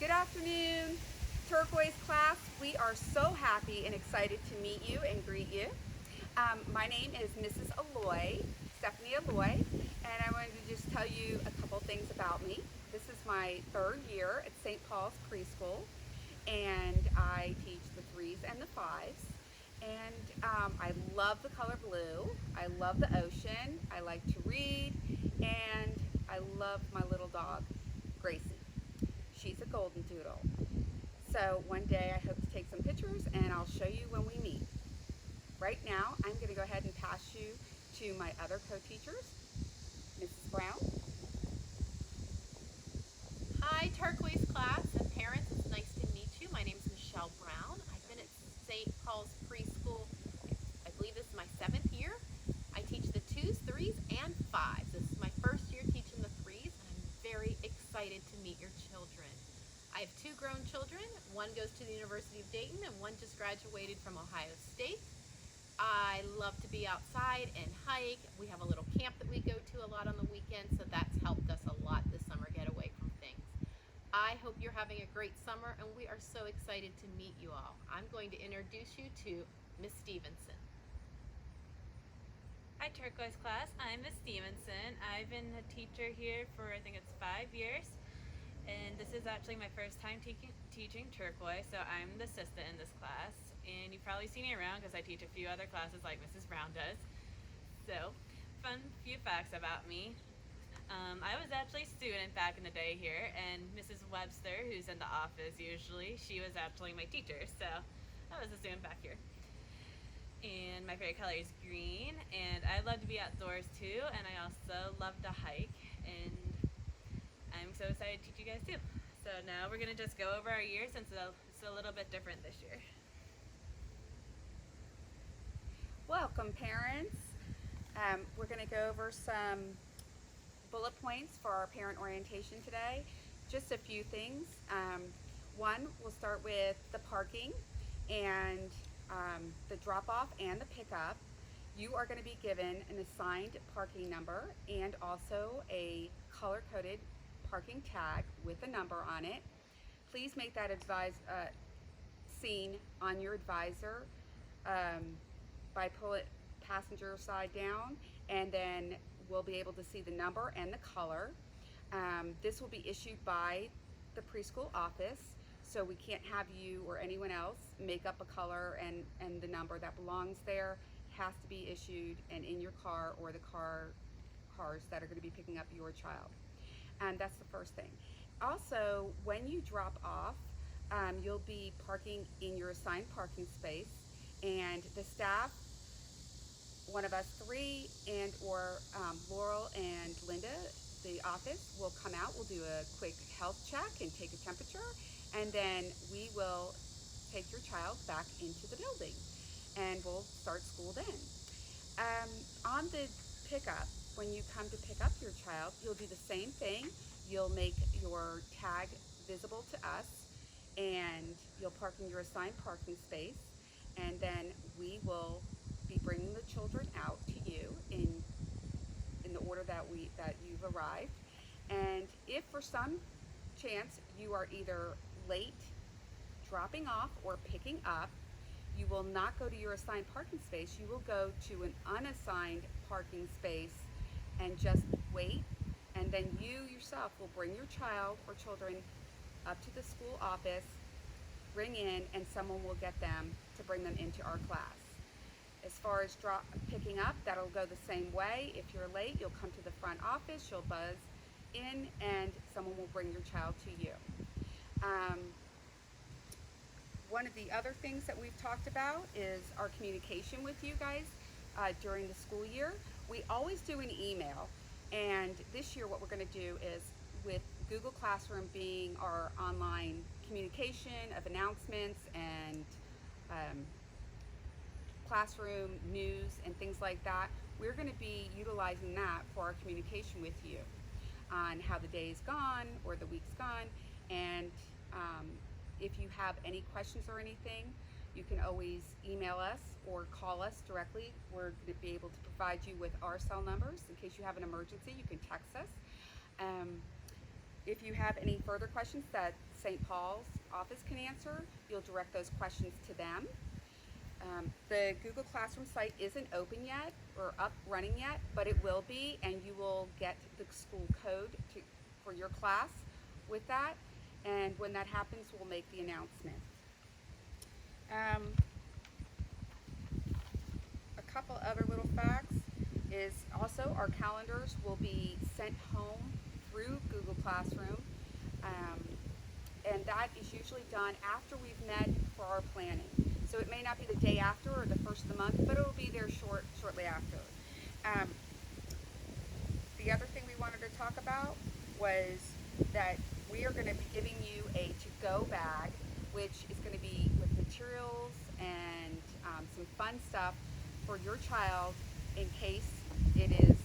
Good afternoon, Turquoise class. We are so happy and excited to meet you and greet you. My name is Mrs. Aloy, Stephanie Aloy, and I wanted to just tell you a couple things about me. This is my third year at St. Paul's Preschool, and I teach the 3s and the 5s. And I love the color blue. I love the ocean. I like to read, and I love my little dog, Gracie. She's a golden doodle. So one day I hope to take some pictures and I'll show you when we meet. Right now, I'm going to go ahead and pass you to my other co-teachers, Mrs. Brown. Hi, Turquoise class and parents. It's nice to meet you. My name is Michelle Brown. I've been at St. Paul's Preschool, I believe this is my 7th year. I teach the 2s, 3s, and 5s. This is my first year teaching the 3s, and I'm very excited to meet your children. I have 2 grown children. One goes to the University of Dayton, and one just graduated from Ohio State. I love to be outside and hike. We have a little camp that we go to a lot on the weekends, so that's helped us a lot this summer get away from things. I hope you're having a great summer, and we are so excited to meet you all. I'm going to introduce you to Miss Stevenson. Hi Turquoise class, I'm Miss Stevenson. I've been a teacher here for I think it's 5 years, and this is actually my first time teaching Turquoise, so I'm the assistant in this class, and you've probably seen me around because I teach a few other classes like Mrs. Brown does. So, fun few facts about me. I was actually a student back in the day here, and Mrs. Webster, who's in the office usually, she was actually my teacher, so I was a student back here. And my favorite color is green, and I love to be outdoors too, and I also love to hike, and I'm so excited to teach you guys too. So now we're gonna just go over our year since it's a little bit different this year. Welcome, parents. We're going to go over some bullet points for our parent orientation today. Just a few things. One, we'll start with the parking and the drop-off and the pickup. You are going to be given an assigned parking number and also a color-coded parking tag with a number on it. Please make that seen on your advisor by pull it passenger side down, and then we'll be able to see the number and the color. This will be issued by the preschool office, so we can't have you or anyone else make up a color and the number that belongs there. It has to be issued and in your car or the cars that are going to be picking up your child. And that's the first thing. Also, when you drop off, you'll be parking in your assigned parking space, and the staff, one of us 3 and or Laurel and Linda, the office, will come out. We'll do a quick health check and take a temperature, and then we will take your child back into the building, and we'll start school then. On the pickup, when you come to pick up your child, you'll do the same thing. You'll make your tag visible to us, and you'll park in your assigned parking space, and then we will be bringing the children out to you in the order that you've arrived. And if for some chance you are either late dropping off or picking up, you will not go to your assigned parking space. You will go to an unassigned parking space and just wait, and then you yourself will bring your child or children up to the school office, ring in, and someone will get them to bring them into our class. As far as picking up, that'll go the same way. If you're late, you'll come to the front office, you'll buzz in, and someone will bring your child to you. One of the other things that we've talked about is our communication with you guys during the school year. We always do an email, and this year what we're going to do is, with Google Classroom being our online communication of announcements and classroom news and things like that, we're going to be utilizing that for our communication with you on how the day's gone or the week's gone. And if you have any questions or anything, you can always email us or call us directly. We're going to be able to provide you with our cell numbers in case you have an emergency. You can text us. If you have any further questions that St. Paul's office can answer, you'll direct those questions to them. The Google Classroom site isn't open yet or up running yet, but it will be, and you will get the school code for your class with that. And when that happens, we'll make the announcement. A couple other little facts is also our calendars will be sent home through Google Classroom. And that is usually done after we've met for our planning. So it may not be the day after or the first of the month, but it will be there shortly after. The other thing we wanted to talk about was that we are going to be giving you a to-go bag, which is going to be with materials and some fun stuff for your child in case it is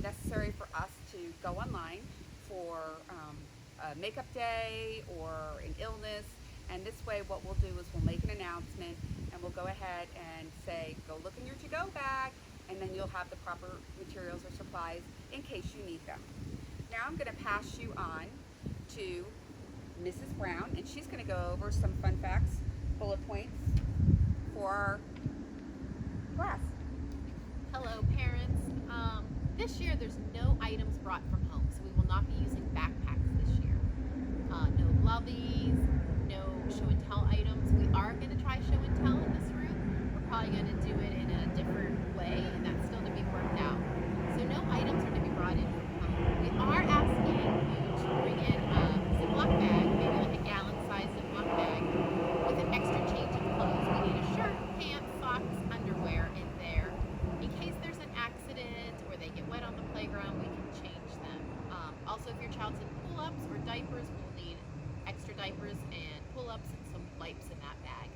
necessary for us to go online for a makeup day or an illness. And this way what we'll do is we'll make an announcement and we'll go ahead and say, go look in your to-go bag, and then you'll have the proper materials or supplies in case you need them. Now I'm going to pass you on to Mrs. Brown, and she's going to go over some fun facts, bullet points for our class. Hello, parents. This year there's no items brought from home, so we will not be using backpacks this year. No loveys, no show and tell items. We are going to try show and tell in this room. We're probably going to do it in a different way, and that's still to be worked out. So no items are to be brought in from home. We are asking you to bring in a Ziploc bag, maybe like a gallon-sized Ziploc bag, with an extra change of clothes. We need a shirt, pants, socks, underwear in there. In case there's an accident or they get wet on the playground, we can change them. Also, if your child's in pull-ups or diapers, we'll need extra diapers and pull-ups and some wipes in that bag.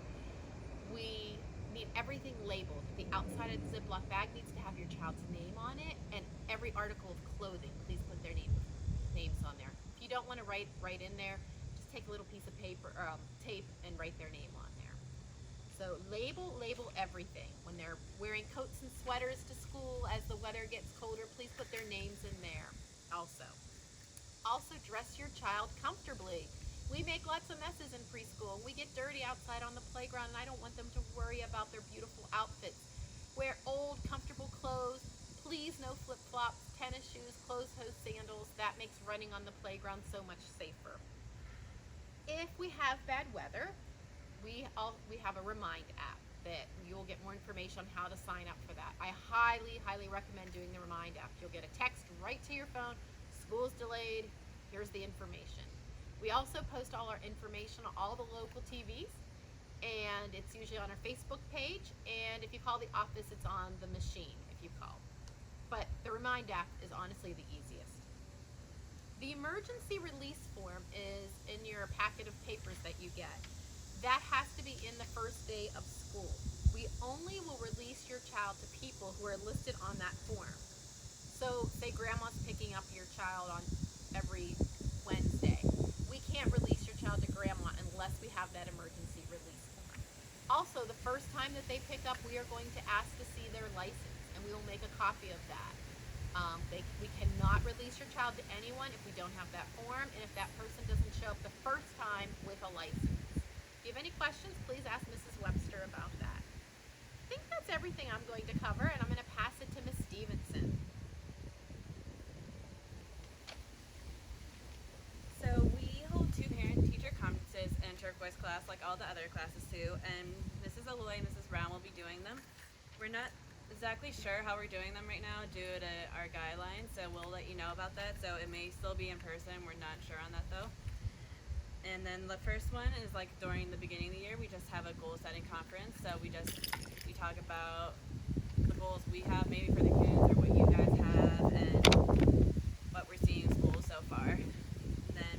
We need everything labeled. The outside of the Ziploc bag needs to have your child's name on it, and every article of clothing, please put their names on there. If you don't want to write in there, just take a little piece of paper or tape and write their name on there. So label everything. When they're wearing coats and sweaters to school as the weather gets colder, please put their names in there also. Also, dress your child comfortably. We make lots of messes in preschool. We get dirty outside on the playground, and I don't want them to worry about their beautiful outfits. Wear old, comfortable clothes. Please no flip-flops, tennis shoes, closed-toe sandals. That makes running on the playground so much safer. If we have bad weather, we have a Remind app that you'll get more information on how to sign up for that. I highly recommend doing the Remind app. You'll get a text right to your phone. School's delayed. Here's the information. We also post all our information on all the local TVs, and it's usually on our Facebook page, and if you call the office, it's on the machine if you call. But the Remind app is honestly the easiest. The emergency release form is in your packet of papers that you get. That has to be in the first day of school. We only will release your child to people who are listed on that form. So say grandma's picking up your child on every Wednesday. We can't release your child to grandma unless we have that emergency release form. Also, the first time that they pick up, we are going to ask to see their license, and we will make a copy of that. We cannot release your child to anyone if we don't have that form, and if that person doesn't show up the first time with a license. If you have any questions, please ask Mrs. Webster about that. I think that's everything I'm going to cover, and I'm going to pass it to Ms. Stevenson. So we hold 2 parent-teacher conferences in Turquoise class like all the other classes do, and Mrs. Alloy and Mrs. Brown will be doing them. We're not exactly sure how we're doing them right now due to our guidelines, so we'll let you know about that. So it may still be in person, we're not sure on that though. And then the first one is like during the beginning of the year, we just have a goal setting conference. So we talk about the goals we have maybe for the kids or what you guys have and what we're seeing in school so far. And then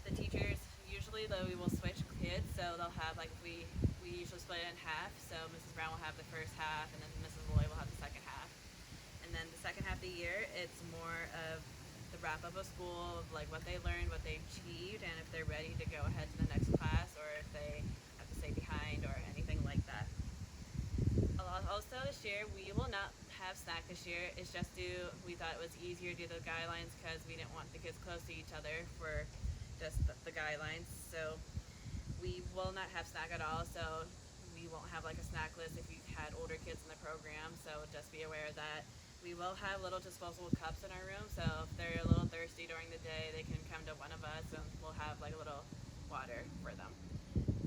the teachers, usually though we will switch kids, so they'll have like we usually split it in half. So Mrs. Brown will have the first half and then Mrs. Lloyd will have the second half. And then the second half of the year, it's more of the wrap up of school, of like what they learned, what they achieved, and if they're ready to go ahead to the next class or if they have to stay behind or anything like that. Also this year we will not have have snack this year. It's just we thought it was easier due to the guidelines because we didn't want the kids close to each other for just the guidelines. So we will not have snack at all. So we won't have like a snack list if you've had older kids in the program. So just be aware of that. We will have little disposable cups in our room. So if they're a little thirsty during the day, they can come to one of us and we'll have like a little water for them.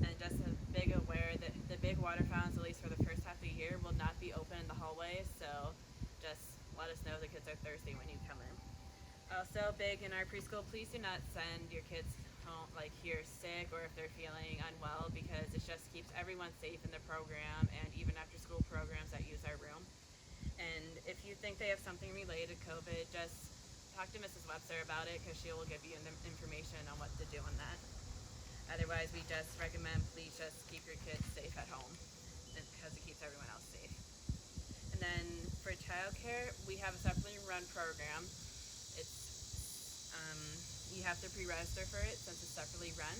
And just a big aware that the big water fountains, at least for the first half of the year, will not be open in the hallways. So just let us know the kids are thirsty when you come in. Also big in our preschool, please do not send your kids home like here sick or if they're feeling unwell, because it just keeps everyone safe in the program and even after school programs that use our room. And if you think they have something related to COVID, just talk to Mrs. Webster about it because she will give you the information on what to do on that. Otherwise, we just recommend please just keep your kids safe at home because it keeps everyone else safe. And then for childcare, we have a separately run program. It's you have to pre-register for it since it's separately run.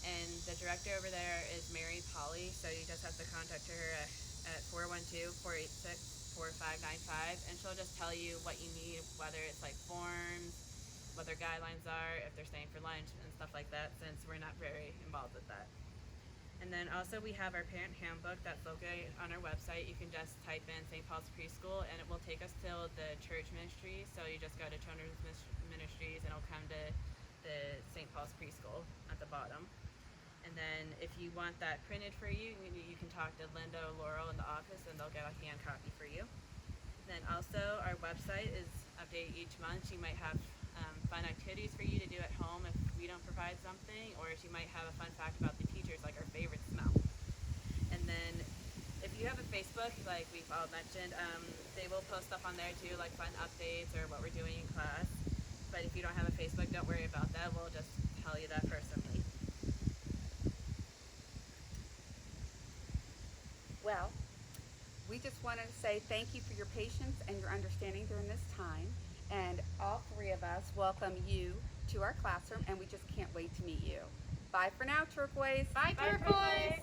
And the director over there is Mary Polly, so you just have to contact her at 412-486-4595, and she'll just tell you what you need, whether it's like forms, what their guidelines are, if they're staying for lunch and stuff like that, since we're not very involved with that. And then also we have our parent handbook that's located on our website. You can just type in St. Paul's Preschool and it will take us till the church ministry. So you just go to Children's Ministries and it'll come to the St. Paul's Preschool at the bottom. And then if you want that printed for you, you can talk to Linda or Laurel in the office and they'll get a hand copy for you. Then also our website is updated each month. You might have fun activities for you to do at home if we don't provide something, or if you might have a fun fact about the teachers, like our favorite smell. And then if you have a Facebook, like we've all mentioned, they will post stuff on there too, like fun updates or what we're doing in class. But if you don't have a Facebook, don't worry about that. We'll just tell you that personally. Well, we just wanted to say thank you for your patience and your understanding during this time. And all three of us welcome you to our classroom, and we just can't wait to meet you. Bye for now, Turquoise. Bye, Turquoise.